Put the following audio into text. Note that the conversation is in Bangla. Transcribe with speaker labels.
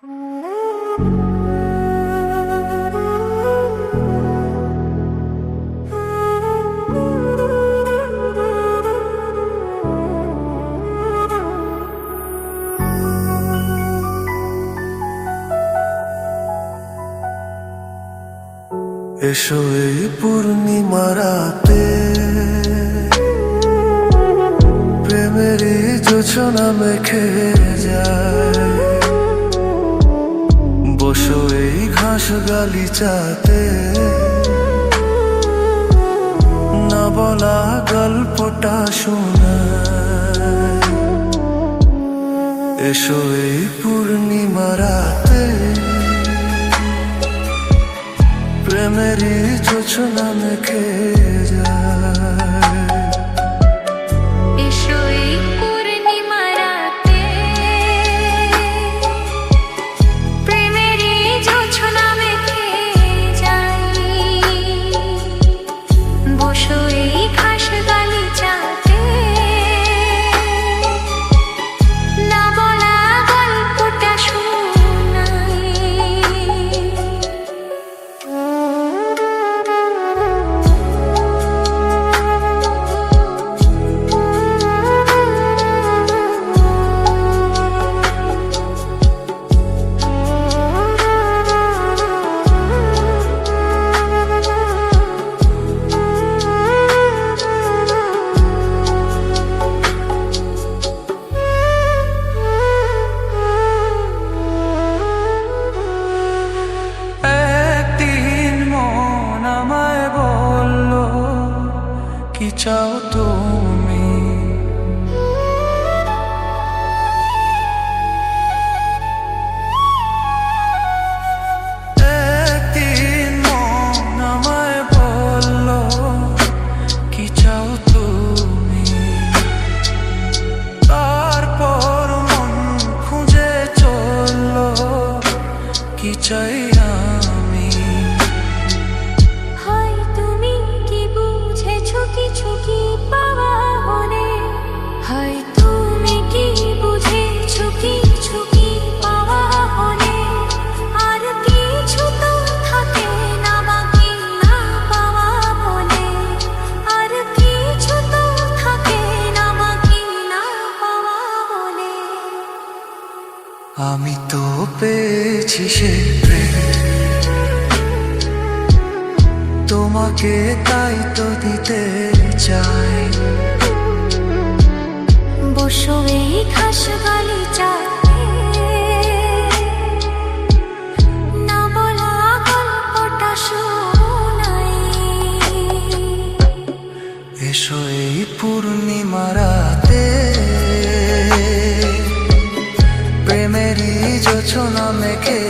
Speaker 1: এসো এই পূর্ণিমা রাতে, প্রেমেরই জোছনা মেখে যায়। বসো এই ঘাস গালিচাতে, না বলা গল্পটা শোনায়। এসো এই পূর্ণিমা রাতে, প্রেমেরই জোছনা মেখে যায়।
Speaker 2: এসো এই পূর্ণিমা রাতে, প্রেমেরই জোছনা মেখে যায়। বসো এই ঘাস গালিচাতে, না বলা গল্পটা শোনাই।
Speaker 1: কি চাও তুমি? একদিন মন আমায় বলল, কি চাও তুমি? তারপর মন খুঁজে চলল, কি চাই আমি?
Speaker 2: কিছু কি পাওয়া হলে, হয় তুমি কি বুঝেছো কিছু কি পাওয়া হলে, আর কিছু তো থাকে না বাকি না পাওয়া বলে, আর কিছু তো থাকে না বাকি না পাওয়া বলে।
Speaker 1: আমি তো পেয়েছি সে প্রেম, তোমাকে তাই তো দিতে চাই।
Speaker 2: বসো এই ঘাস গালিচাতে, না বলা গল্পটা শোনাই।
Speaker 1: এসো এই পূর্ণিমা রাতে, প্রেমেরই জোছনা মেখে